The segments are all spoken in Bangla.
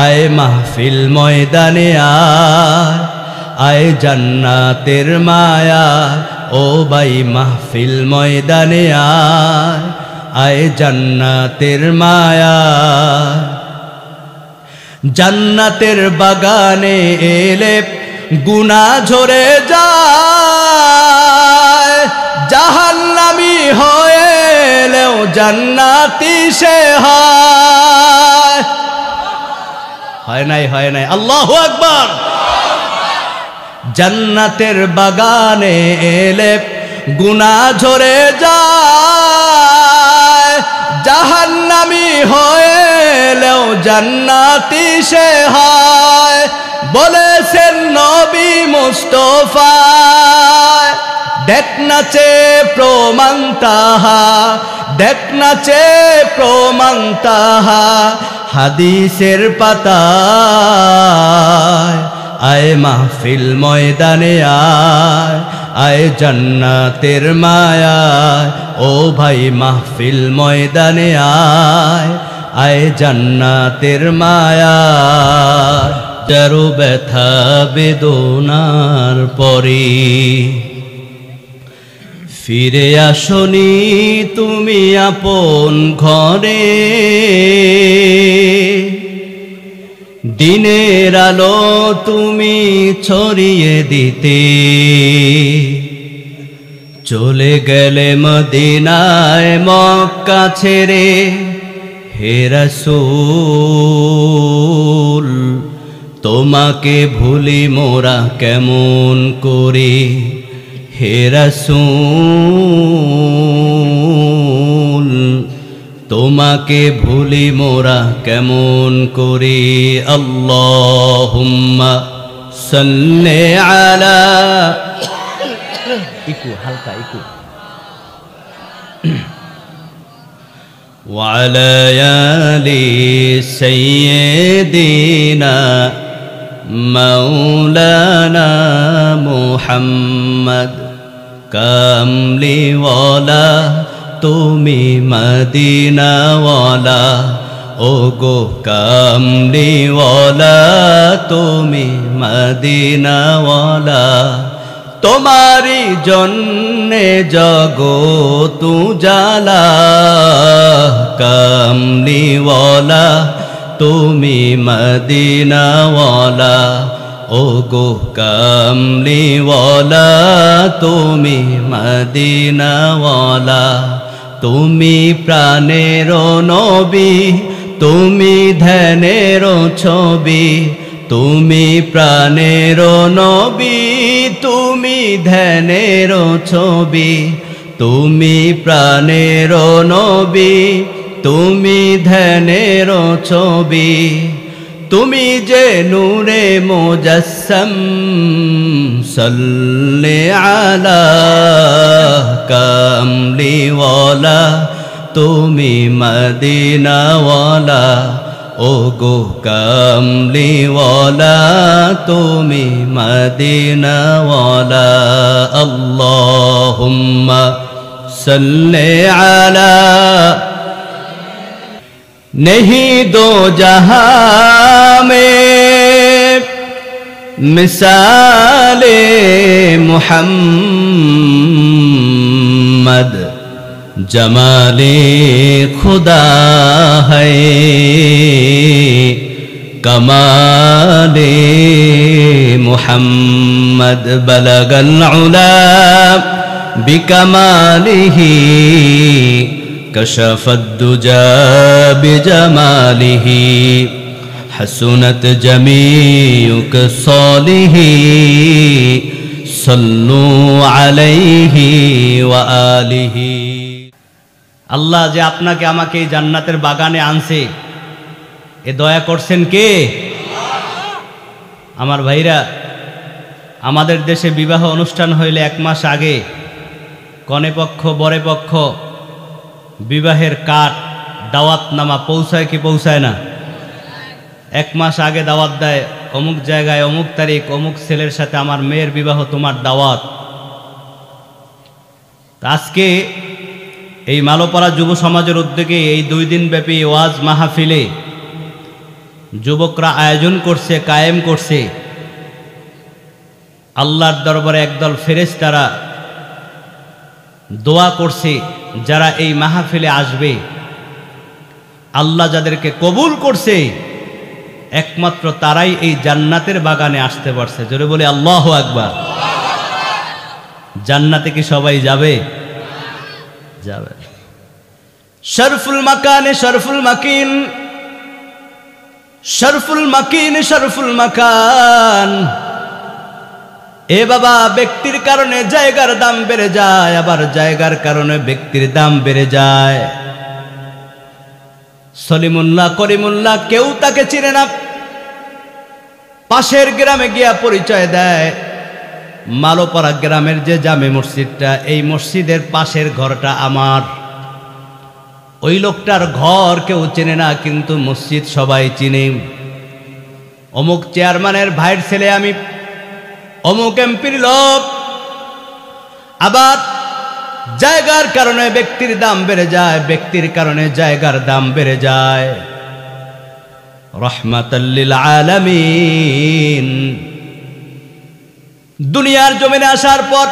আয় মাহফিল ময়দানে আয়, আয় জান্নাতের মায়া, ও ভাই মাহফিল ময়দানে আয়, আয় জান্নাতের মায়া। জান্নাতের বাগানে এলে গুনাহ ঝরে যায়, জাহান্নামী হয়ে এলেও জান্নাতি সে হয় নাই, হয় নাই। আল্লাহু আকবার। জান্নাতের বাগানে এলে গুনাহ ঝরে যায়, জাহান্নামী হয়ে এলেও জান্নাতি সে হয়। বলেছেন নবী মুস্তাফা, দেখ নাচে প্রমাণ তাহা, দেখ নাচে প্রমাণ তাহা, হাদিসের পাতায়। আয় মাহফিল ময়দানে আয়, আয় জান্নাতের মায়া, ও ভাই মাহফিল ময়দানে আয়, আয় জান্নাতের মায়া। তেরো ব্যথা বেদনার পরে ফিরে আসনি তুমি আপন ঘরে, দিনের আলো তুমি ছড়িয়ে দিতে, চলে গেলে মদিনায় মক্কা ছেড়ে। হে রাসূল তোমাকে ভুলি মোরা কেমন করে, হে রাসূল তোমাকে ভুলি মোরা কেমন করে। আল্লাহুম্মা সাল্লি আলা, ইকু হালকা ইকু, ওয়া আলা আলি সাইয়্যিদিনা মাওলানা মুহাম্মদ। কামলিওয়ালা তুমি মদিনাওয়ালা, ও গো কামলিওয়ালা তুমি মদিনাওয়ালা। তোমারি জন্যে জগৎ উজালা, কামলিওয়ালা তুমি মদিনাওয়ালা, ও গো কামলিওয়ালা তুমি মদিনাওয়ালা। তুমি প্রাণের নবী, তুমি ধ্যানের ছবি, তুমি প্রাণের নবী, তুমি ধ্যানের ছবি, তুমি প্রাণের নবী, তুমি ধ্যানের ছবি। তুমি যে নূরে মুজাসসাম, সাল্লি আলা কামলিওয়ালা তুমি মদিনাওয়ালা, ও গো কামলিওয়ালা তুমি মদিনাওয়ালা। আল্লাহুম্মা সাল্লি আলা, नहीं दो जहां में मिसाले मुहम्मद, जमाले खुदा है कमाले मुहम्मद। बलगल उला बिकमालिही, कशफत दुजा बिजमालिही, हसनत जमीउक सालिही, सल्लू अलैहि व आलिही। আল্লাহ যে আপনাকে আমাকে এই জান্নাতের বাগানে আনছে, এ দয়া করছেন কে? আমার ভাইরা, আমাদের দেশে বিবাহ অনুষ্ঠান হইলে 1 মাস আগে কনে পক্ষ বরে পক্ষ বিবাহের কার্ড দাওয়াতনামা পৌঁছায় কি পৌঁছায় না? 1 মাস আগে দাওয়াত দেয়, অমুক জায়গায় অমুক তারিখ অমুক ছেলের সাথে আমার মেয়ের বিবাহ, তোমার দাওয়াত। আজকে এই মালোপাড়া যুব সমাজের উদ্যোগে এই 2 দিন ব্যাপী ওয়াজ মাহফিলে যুবকরা আয়োজন করছে, কায়েম করছে। আল্লাহর দরবারে একদল ফেরেশতারা দোয়া করছে, যারা এই মাহফিলে আসবে আল্লাহ যাদেরকে কবুল করছে একমাত্র তারাই এই জান্নাতের বাগানে আসতে পারছে। জোরে বলে আল্লাহু আকবার। জান্নাতে কি সবাই যাবে? যাবে। শরফুল মাকানে শরফুল মাকিন, শরফুল মাকিন শরফুল মাকান। এ বাবা, ব্যক্তির কারণে জায়গার দাম বেড়ে যায়, আবার জায়গার কারণে ব্যক্তির দাম বেড়ে যায়। সলিমুল্লাহ, করিমুল্লাহ, কেউ তাকে চিনে না। পাশের গ্রামে গিয়া পরিচয় দেয়, মালোপাড়া গ্রামের যে জামে মসজিদটা, এই মসজিদের পাশের ঘরটা আমার। ওই লোকটার ঘর কেউ চেনে না, কিন্তু মসজিদ সবাই চিনে। অমুক চেয়ারম্যানের ভাইয়ের ছেলে আমি, অমুক এমপির লোক। আবার জায়গার কারণে ব্যক্তির দাম বেড়ে যায়, ব্যক্তির কারণে জায়গার দাম বেড়ে যায়। রাহমাতাল লিল আলামিন। দুনিয়ার জমিনে আসার পর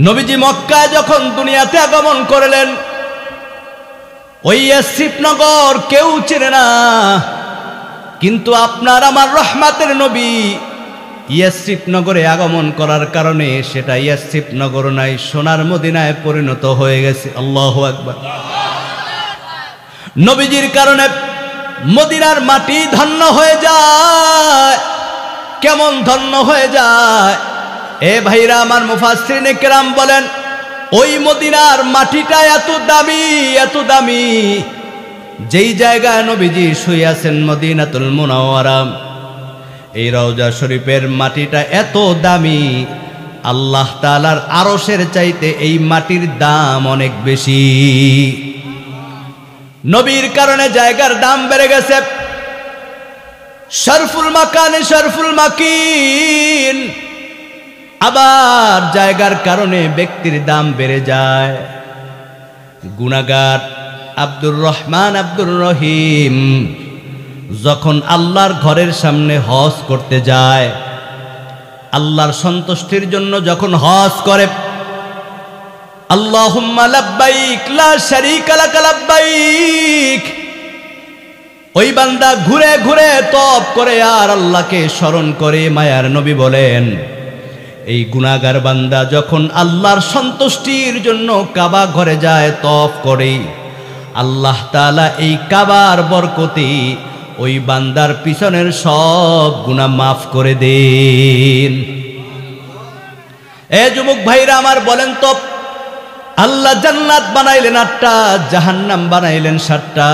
নবীজি মক্কায় যখন দুনিয়াতে আগমন করলেন, ওই শ্রীনগর কেউ চেনে না, কিন্তু আপনার আমার রহমাতের নবী ইয়াসরিব নগরে আগমন করার কারণে সেটা ইয়াসরিব নগর নাই, সোনার মদিনায় পরিণত হয়ে গেছে। আল্লাহু আকবার। নবীজির কারণে মদিনার মাটি ধন্য হয়ে যায়। কেমন ধন্য হয়ে যায়? এ ভাইরা আমার, মুফাসসিরিনে কেরাম বলেন, ওই মদিনার মাটিটা এত দামি, এত দামি, যেই জায়গায় নবীজি শুয়ে আছেন মদিনাতুল মুনাওয়ারা, এই রওজা শরীফের মাটিটা এত দামি, আল্লাহ তাআলার আরশের চাইতে এই মাটির দাম অনেক বেশি। নবীর কারণে জায়গার দাম বেড়ে গেছে। শরফুল মাকানে শরফুল মাকিন। আবার জায়গার কারণে ব্যক্তির দাম বেড়ে যায়। গুনাহগার আব্দুর রহমান, আব্দুর রহিম যখন আল্লাহর ঘরের সামনে হজ করতে যায়, আল্লাহর সন্তুষ্টির জন্য যখন হজ করে, আল্লাহুম্মা লাব্বাইক লা শারীকা লাক লাব্বাইক, ওই বান্দা ঘুরে ঘুরে তপ করে আর আল্লাহকে স্মরণ করে। মায়ার নবী বলেন, এই গুনাহগার বান্দা যখন আল্লাহর সন্তুষ্টির জন্য কাবা ঘরে যায়, তপ করে, আল্লাহ তাআলা এই কাবার বরকতে ওই বান্দার পিছনের সব গুনাহ মাফ করে দেন। এ যুবক ভাইরা আমার, বলেন তো, আল্লাহ জান্নাত বানাইলেন 8টা, জাহান্নাম বানাইলেন 7টা।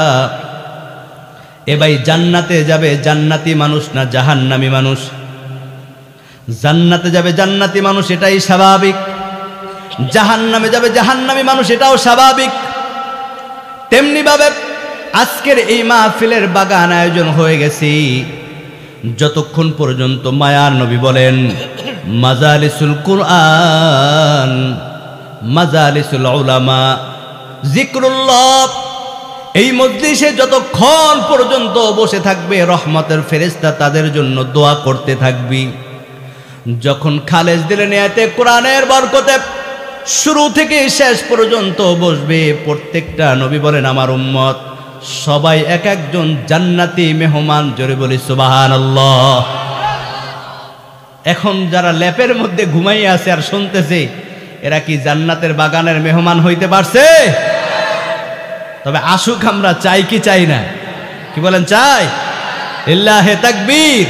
এ ভাই, জান্নাতে যাবে জান্নাতি মানুষ না জাহান্নামী মানুষ? জান্নাতে যাবে জান্নাতি মানুষ, এটাই স্বাভাবিক। জাহান্নামে যাবে জাহান্নামী মানুষ, এটাও স্বাভাবিক। তেমনি ভাবে আজকের এই মাহফিলের বাগান আয়োজন হয়ে গেছে, যতক্ষণ পর্যন্ত মায়ার নবী বলেন মাজালিসুল কুরআন, মাজালিসুল উলামা, জিক্রুল্লাহ, এই মজলিসে যতক্ষণ পর্যন্ত বসে থাকবে, রহমতের ফেরেশতা তাদের জন্য দোয়া করতে থাকবি। যখন খালেজ দিলে নিয়াতে কোরআনের বরকতে শুরু থেকে শেষ পর্যন্ত বসবে, প্রত্যেকটা নবী বলেন আমার উম্মত সবাই এক একজন জান্নাতি মেহমান। জোরে বলি সুবহানাল্লাহ। এখন যারা ল্যাপের মধ্যে ঘুমাইয়ে আছে আর শুনতেছে, এরা কি জান্নাতের বাগানের মেহমান হইতে পারছে? তবে আসুক, আমরা চাই কি চাই না? কি বলেন, চাই? লিল্লাহে তাকবীর।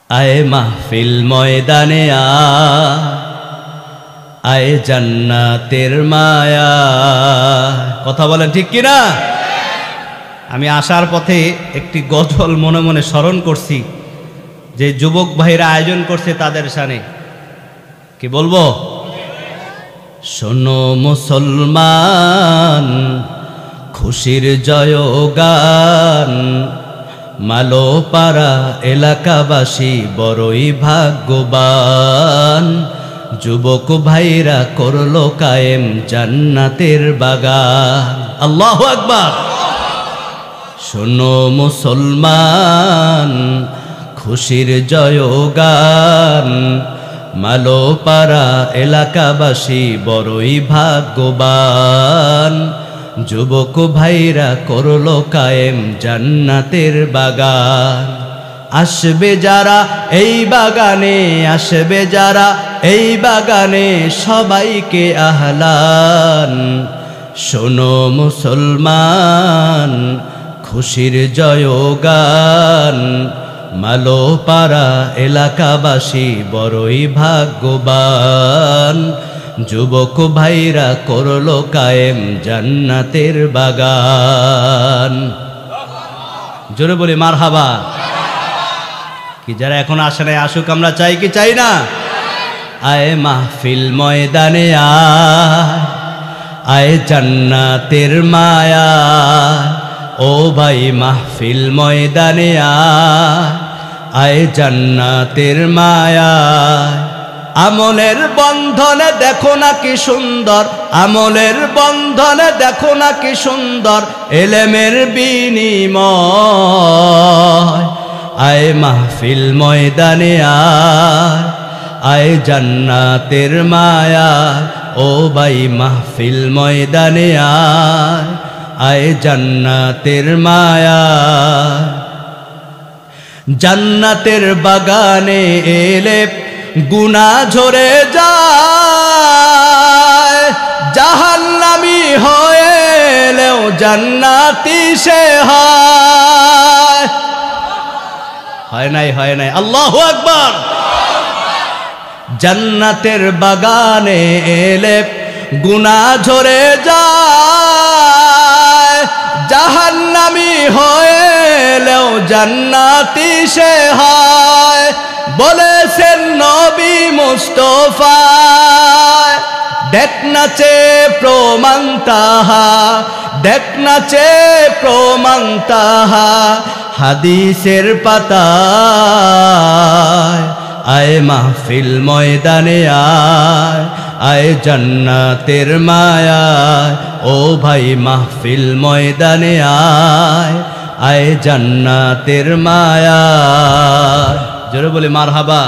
আয়ে মাহফিল ময়দানে আয়ে জান্নাতের মায়া। কথা বলেন ঠিক কিনা? আমি আসার পথে একটি গজল মনে মনে স্মরণ করছি, যে যুবক ভাইরা আয়োজন করছে তাদের শানে। কি বলবো? শোনো মুসলমান, খুশির জয়গান, মালোপাড়া এলাকাবাসী বড়ই ভাগ্যবান। যুবক ভাইরা করলো কায়েম জান্নাতের বাগান। আল্লাহু আকবার। শোনো মুসলমান খুশির জয়গান, মালোপাড়া এলাকাবাসী বড়ই ভাগ্যবান। যুবক ভাইরা করলো কায়েম জান্নাতের বাগান। আসবে যারা এই বাগানে, আসবে যারা এই বাগানে, সবাইকে আহলান। শোনো মুসলমান খুশির জয়গান, মালোপাড়া এলাকাবাসী বড়ই ভাগ্যবান। যুবক ভাইরা করলো কায়েম জান্নাতের বাগান। জোরে বলি মারহাবা। কি যারা এখন আসে নাই আসুক, আমরা চাই কি চাই না? আয় মাহফিল ময়দানে আয়, আয় জান্নাতের মায়া। ও ভাই মাহফিল ময়দানে আয়, আয় জান্নাতের মায়া। আমলের বন্ধনে দেখো না কি সুন্দর, আমলের বন্ধনে দেখো না কি সুন্দর, এলেমের বিনিময়। আয় মাহফিল ময়দানে আয়, আয় জান্নাতের মায়া। ও ভাই মাহফিল ময়দানে আয়, আয় জান্নাতের মায়া। জান্নাতের বাগানে এলে গুনাহ ঝরে যায়, জাহান্নামী হয়ে এলেও জান্নাতি সে হয়। হয় নাই, হয় নাই, আল্লাহু আকবার। জান্নাতের বাগানে এলে গুনাহ ঝরে যায়, জাহান্নামী হয়ে এলেও জান্নাতি সে হয়। বলেছেন নবী মুস্তাফা, দেখ নাচে প্রমাণ তাহা, দেখ নাচে প্রমাণ তাহা, হাদিসের পাতায়। আয় মাহফিল ময়দানে আয়, আয় জান্নাতের মায়া। ও ভাই মাহফিল ময়দানে আয়, আয় জান্নাতের মায়া। জোরে বলে মারহাবা।